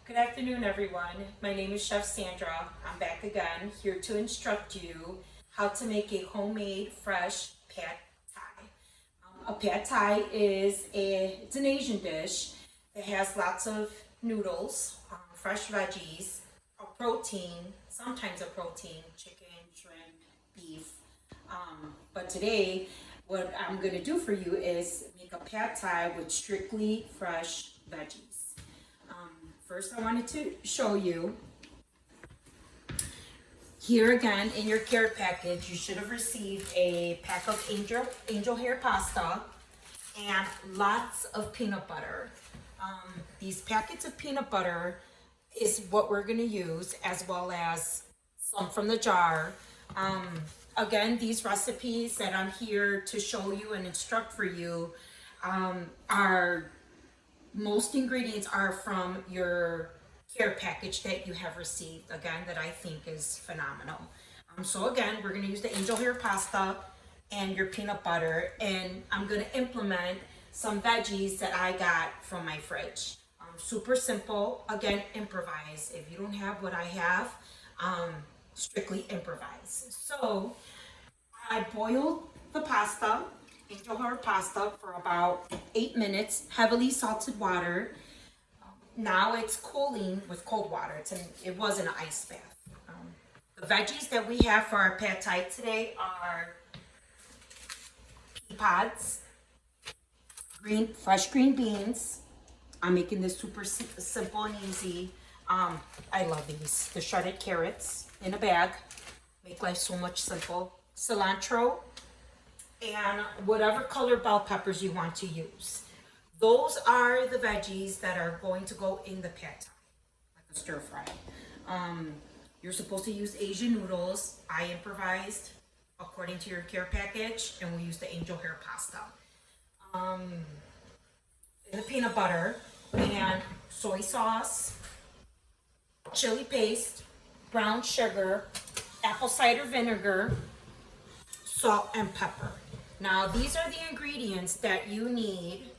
Good afternoon, everyone. My name is Chef Sandra. I'm back again, here to instruct you how to make a homemade fresh pad thai. A pad thai it's an Asian dish that has lots of noodles, fresh veggies, a protein, sometimes a protein, chicken, shrimp, beef. But today, what I'm going to do for you is make a pad thai with strictly fresh veggies. First, I wanted to show you here again in your care package. You should have received a pack of angel hair pasta and lots of peanut butter. These packets of peanut butter is what we're going to use, as well as some from the jar. Again, these recipes that I'm here to show you and instruct for you are most ingredients are from your care package that you have received, again, that I think is phenomenal. So again, we're going to use the angel hair pasta and your peanut butter, and I'm going to implement some veggies that I got from my fridge. Super simple. Again, improvise. If you don't have what I have, strictly improvise. So I boiled the pasta, angel hair pasta, for about 8 minutes, heavily salted water. Now it's cooling with cold water. It wasn't an ice bath. The veggies that we have for our pad thai today are pea pods, fresh green beans. I'm making this super simple and easy. I love these. The shredded carrots in a bag make life so much simple. Cilantro, and whatever color bell peppers you want to use. Those are the veggies that are going to go in the pad thai, like a stir fry. You're supposed to use Asian noodles. I improvised according to your care package, and we used the angel hair pasta. The peanut butter and soy sauce, chili paste, brown sugar, apple cider vinegar, salt, and pepper. Now, these are the ingredients that you need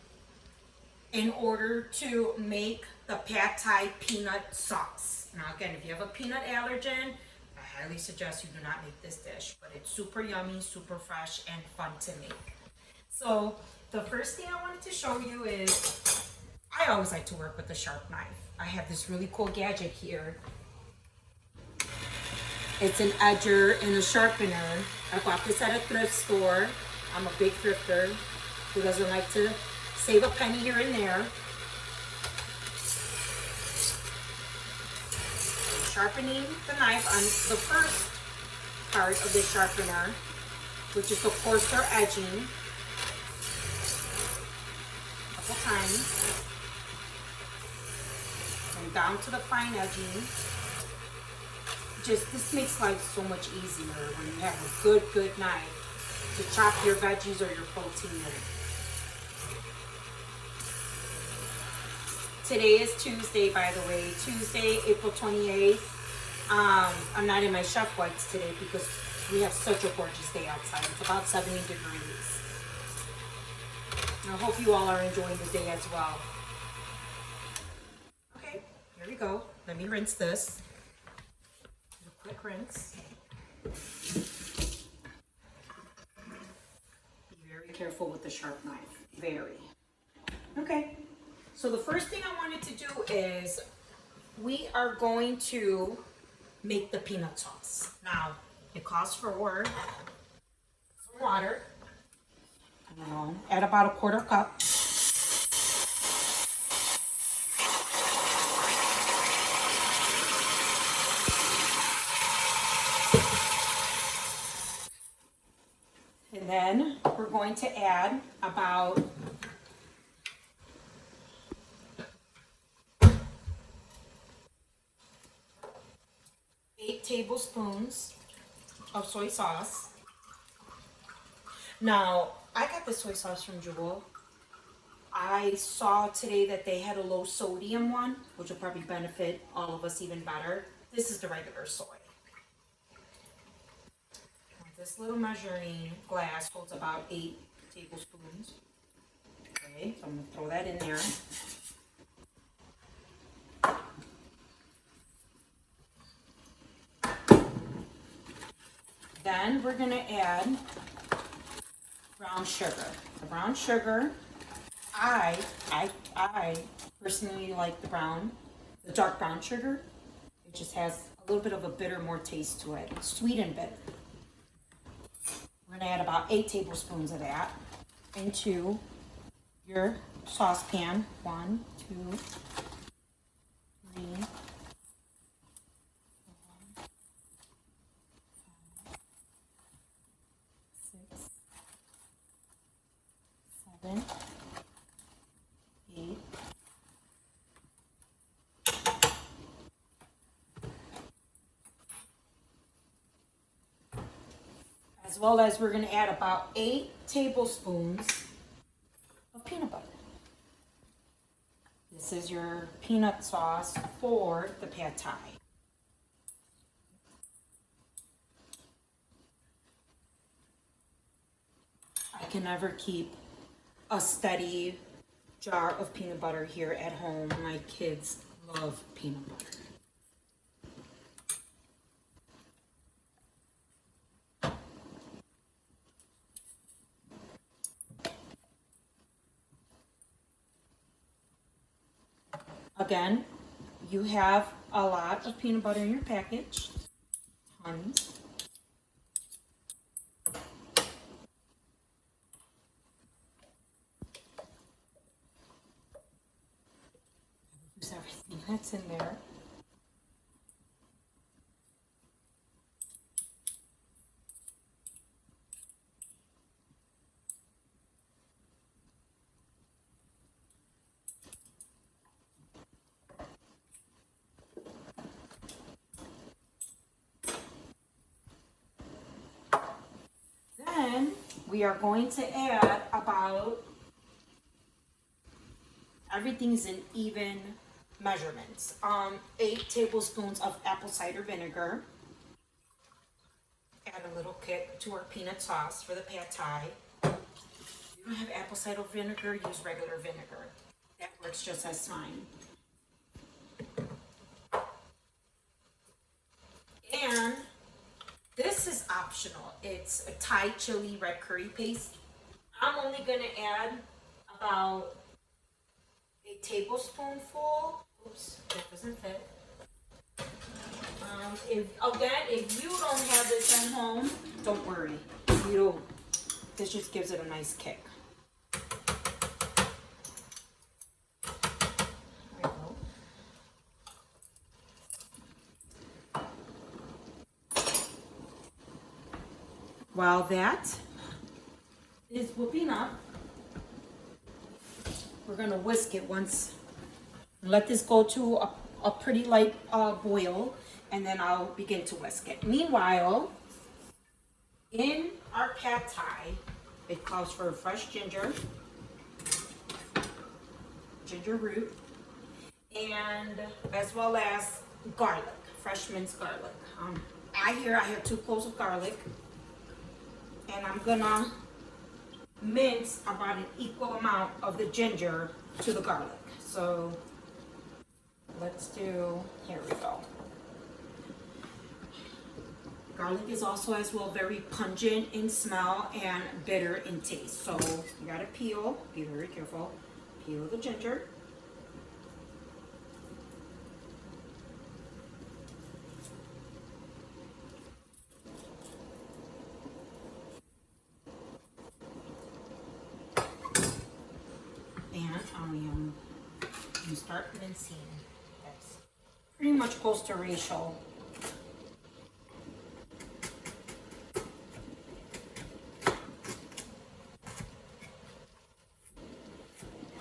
in order to make the pad thai peanut sauce. Now, again, if you have a peanut allergen, I highly suggest you do not make this dish, but it's super yummy, super fresh, and fun to make. So, the first thing I wanted to show you is, I always like to work with a sharp knife. I have this really cool gadget here. It's an edger and a sharpener. I bought this at a thrift store. I'm a big thrifter who doesn't like to save a penny here and there. I'm sharpening the knife on the first part of the sharpener, which is the coarser edging. A couple times. And down to the fine edging. This makes life so much easier when you have a good knife to chop your veggies or your protein in. Today is Tuesday, by the way, Tuesday, April 28th. I'm not in my chef whites today because we have such a gorgeous day outside. It's about 70 degrees. I hope you all are enjoying the day as well. Okay, here we go. Let me rinse this. Quick rinse. Be very careful with the sharp knife. Very. Okay. So the first thing I wanted to do is we are going to make the peanut sauce. Now, it calls for some water. Add about a quarter cup. And then we're going to add about 8 tablespoons of soy sauce. Now, I got the soy sauce from Jewel. I saw today that they had a low sodium one, which will probably benefit all of us even better. This is the regular soy. This little measuring glass holds about 8 tablespoons. Okay, so I'm going to throw that in there. then we're gonna add brown sugar. The brown sugar, I personally like the dark brown sugar. It just has a little bit of a bitter, more taste to it. Sweet and bitter. We're gonna add about 8 tablespoons of that into your saucepan. 1, 2, 3, 4, 6, 7, 8. As well as we're going to add about 8 tablespoons of peanut butter. This is your peanut sauce for the pad thai. I can never keep a steady jar of peanut butter here at home. My kids love peanut butter. Again, you have a lot of peanut butter in your package, tons. Use everything that's in there. Then we are going to add about, everything's in even measurements. 8 tablespoons of apple cider vinegar. Add a little kick to our peanut sauce for the pad thai. If you don't have apple cider vinegar, use regular vinegar. That works just as fine. And this is optional. It's a Thai chili red curry paste. I'm only going to add about a tablespoonful. Oops, that doesn't fit. If you don't have this at home, don't worry. This just gives it a nice kick. There we go. While that is whipping up, we're going to whisk it once. Let this go to a pretty light boil, and then I'll begin to whisk it. Meanwhile, in our pad thai, it calls for fresh ginger root, and as well as garlic, fresh minced garlic. I have 2 cloves of garlic, and I'm gonna mince about an equal amount of the ginger to the garlic. So here we go. Garlic is also as well very pungent in smell and bitter in taste. So you gotta peel, be very careful, peel the ginger. And you start mincing. That's pretty much close to ratio.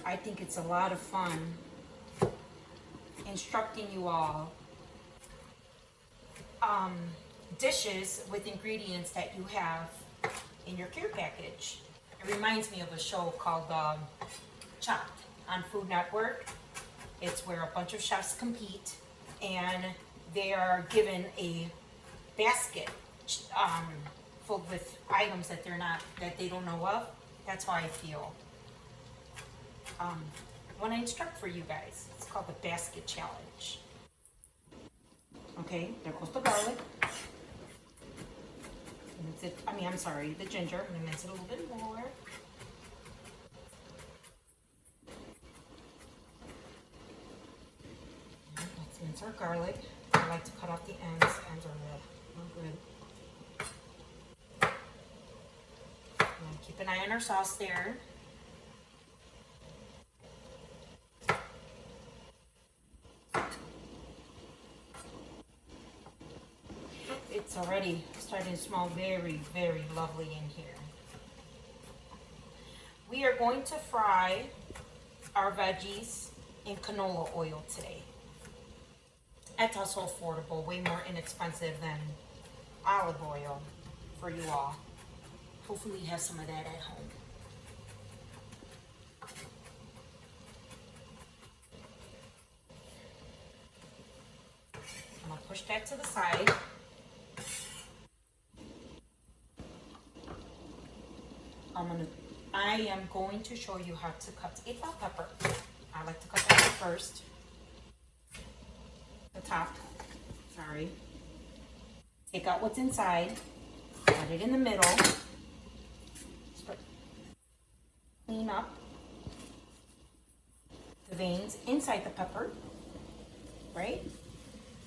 I think it's a lot of fun instructing you all dishes with ingredients that you have in your care package. It reminds me of a show called Chopped on Food Network. It's where a bunch of chefs compete, and they are given a basket filled with items that they don't know of. That's how I feel when I instruct for you guys. It's called the basket challenge. Okay, there goes the garlic. mince it, I'm sorry, the ginger. I'm gonna mince it a little bit more. Let's mince our garlic. I like to cut off the ends. Ends are good. And keep an eye on our sauce there. It's already starting to smell very, very lovely in here. We are going to fry our veggies in canola oil today. That's also affordable, way more inexpensive than olive oil for you all. Hopefully you have some of that at home. I'm gonna push that to the side. I am going to show you how to cut a bell pepper. I like to cut that first. The top, sorry. Take out what's inside, put it in the middle. Clean up the veins inside the pepper, right?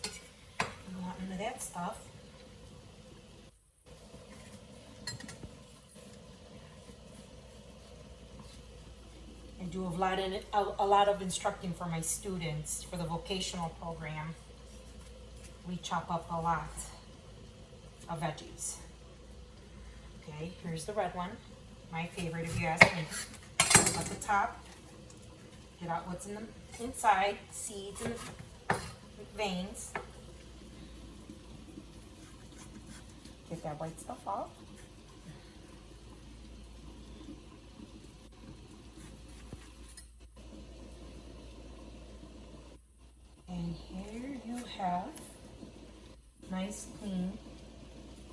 You don't want none of that stuff. I do a lot of instructing for my students for the vocational program. We chop up a lot of veggies. Okay, here's the red one. My favorite, if you ask me. At the top, get out what's in the inside, seeds and veins. Get that white stuff off. And here you have nice clean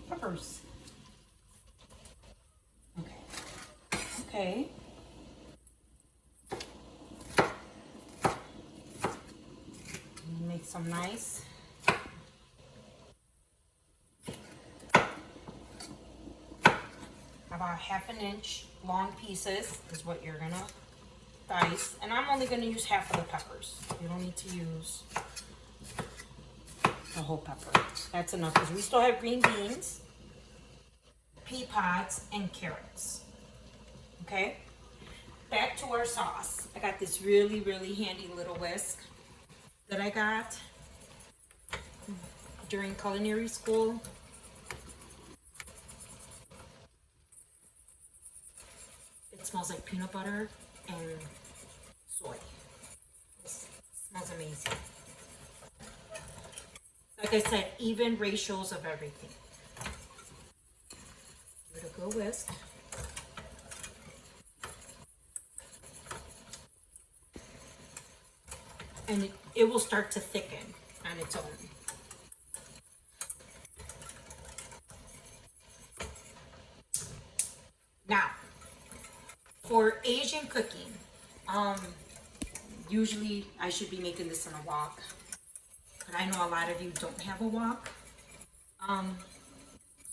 peppers. Okay. Make some nice about 1/2 inch long pieces is what you're gonna dice, and I'm only gonna use half of the peppers. You don't need to use the whole pepper. That's enough because we still have green beans, pea pods, and carrots. Okay, back to our sauce. I got this really, really handy little whisk that I got during culinary school. It smells like peanut butter and soy. It smells amazing. Like I said, even ratios of everything. Give it a good whisk. And it will start to thicken on its own. Now, for Asian cooking, usually I should be making this in a wok, but I know a lot of you don't have a wok.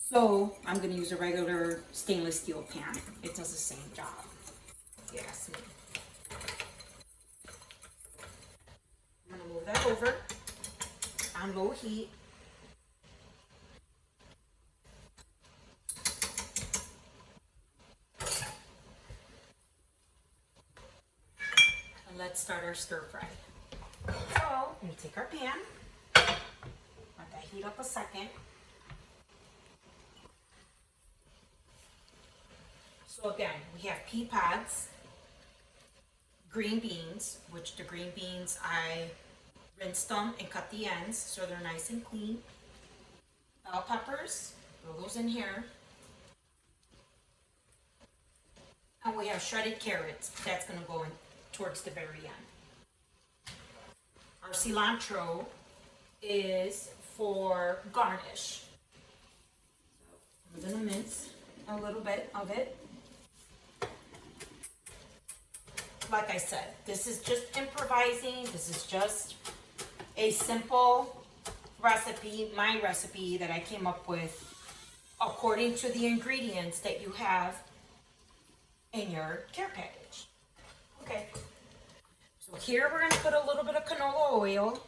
So I'm gonna use a regular stainless steel pan. It does the same job, if you ask me. I'm gonna move that over on low heat. And let's start our stir fry. So I'm gonna take our pan, let that heat up a second. So again, we have pea pods, green beans, which the green beans I rinsed them and cut the ends so they're nice and clean. Bell peppers, throw those in here. And we have shredded carrots. That's going to go in towards the very end. Our cilantro is for garnish. So I'm going to mince a little bit of it. Like I said, this is just improvising. This is just a simple recipe, my recipe that I came up with according to the ingredients that you have in your care package. Okay, so here we're gonna put a little bit of canola oil.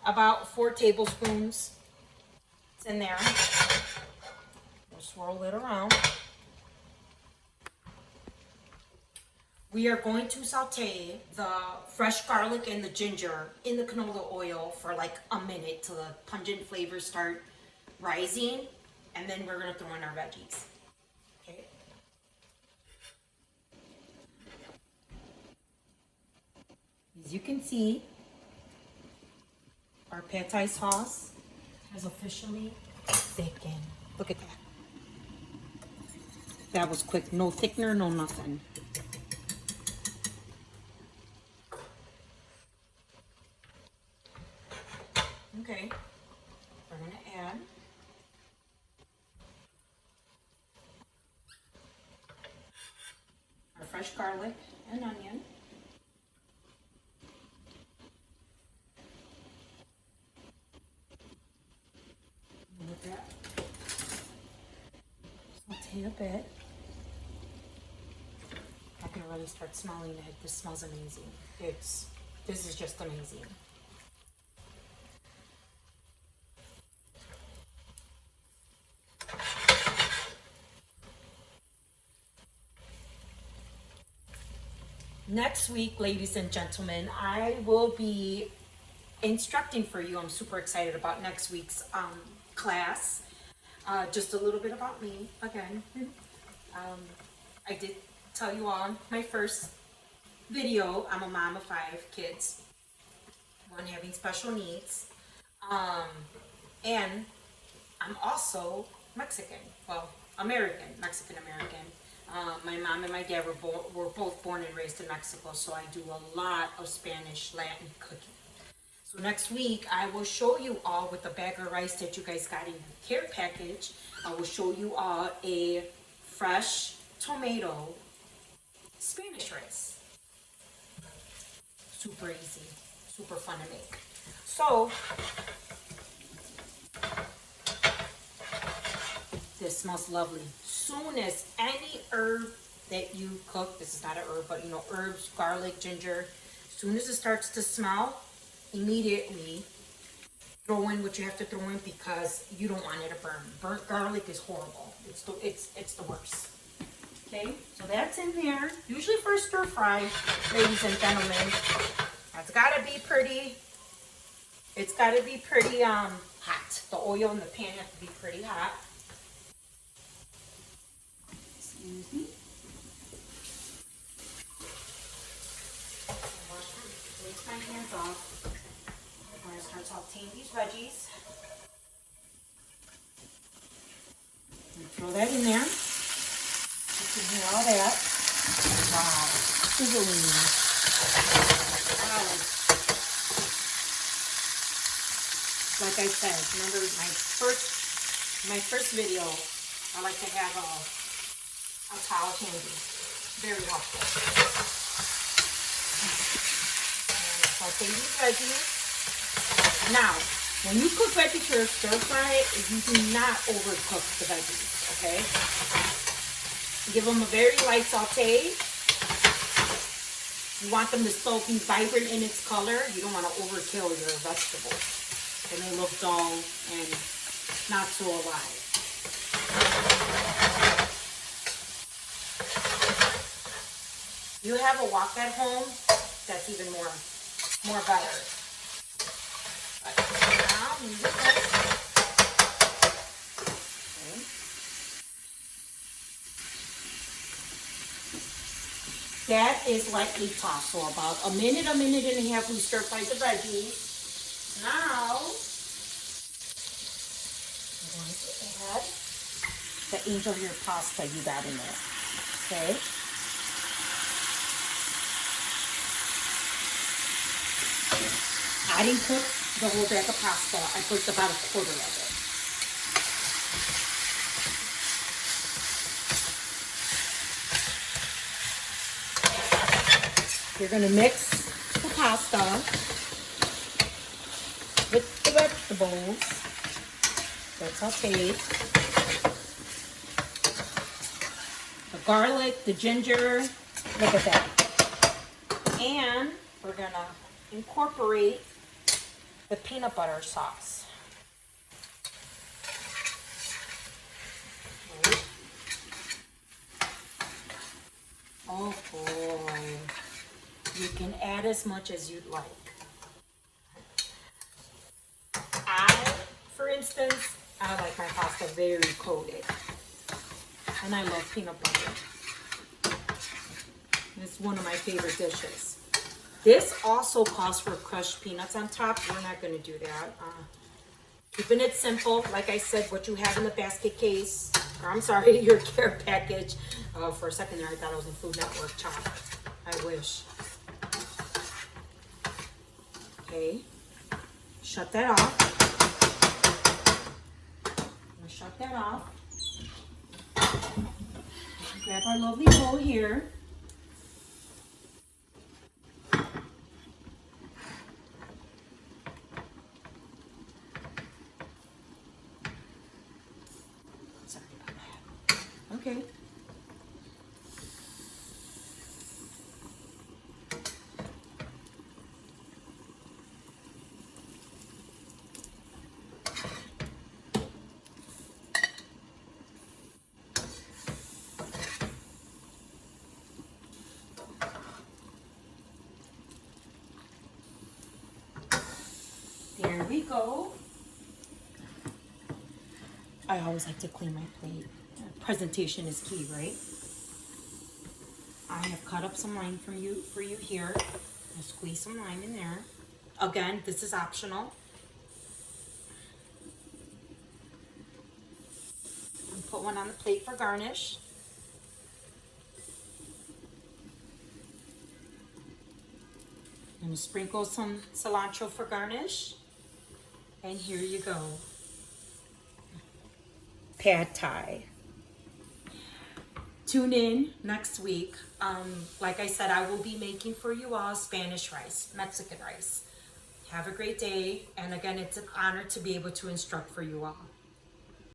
About 4 tablespoons. It's in there. We'll swirl it around. We are going to saute the fresh garlic and the ginger in the canola oil for like a minute till the pungent flavors start rising, and then we're gonna throw in our veggies. Okay. As you can see, our pad thai sauce has officially thickened. Look at that. That was quick. No thickener, no nothing. Okay, we're gonna add our fresh garlic and onion. With that, saute a bit. I can already start smelling it. This smells amazing. This is just amazing. Next week, ladies and gentlemen, I will be instructing for you. I'm super excited about next week's class. Just a little bit about me again. I did tell you all my first video. I'm a mom of 5 kids, one having special needs, and I'm also Mexican. Well, Mexican American. My mom and my dad were both born and raised in Mexico, so I do a lot of Spanish, Latin cooking. So next week, I will show you all with the bag of rice that you guys got in your care package. I will show you all a fresh tomato Spanish rice. Super easy, super fun to make. So, this smells lovely. Soon as any herb that you cook, this is not an herb, but you know, herbs, garlic, ginger, as soon as it starts to smell, immediately throw in what you have to throw in, because you don't want it to burn. Burnt garlic is horrible. It's the worst. Okay, so that's in there. Usually for a stir fry, ladies and gentlemen. It's gotta be pretty. It's gotta be pretty hot. The oil in the pan has to be pretty hot. Excuse me. Rinse my hands off. I'm gonna start sauteing these veggies. And throw that in there. You can hear all that. Wow, sizzling. Wow. Like I said, remember my first video, I like to have a towel handy. Very helpful. And saute these veggies. Now, when you cook veggies for stir fry, you do not overcook the veggies, okay? Give them a very light saute. You want them to still be vibrant in its color. You don't want to overkill your vegetables. They may look dull and not so alive. You have a wok at home, that's even more better. But now, leave it there. Okay. That is lightly tossed, so about a minute and a half we stir fry the veggies. Now, I'm going to add the angel hair pasta you got in there, okay? I didn't cook the whole bag of pasta. I cooked about a quarter of it. You're going to mix the pasta vegetables. That's sauteed. The garlic, the ginger, look at that. And we're gonna incorporate the peanut butter sauce. Right. Oh boy. You can add as much as you'd like. For instance, I like my pasta very coated. And I love peanut butter. It's one of my favorite dishes. This also calls for crushed peanuts on top. We're not going to do that. Keeping it simple, like I said, what you have in the basket case, or I'm sorry, your care package. For a second there, I thought I was in Food Network chop. I wish. Okay, shut that off. Shut that off. Grab our lovely bowl here. Sorry about that. Okay. There we go. I always like to clean my plate. Presentation is key, right? I have cut up some lime for you here. I'll squeeze some lime in there. Again, this is optional. And put one on the plate for garnish. I'm going to sprinkle some cilantro for garnish. And here you go. Pad Thai. Tune in next week. Like I said, I will be making for you all Spanish rice, Mexican rice. Have a great day. And again, it's an honor to be able to instruct for you all.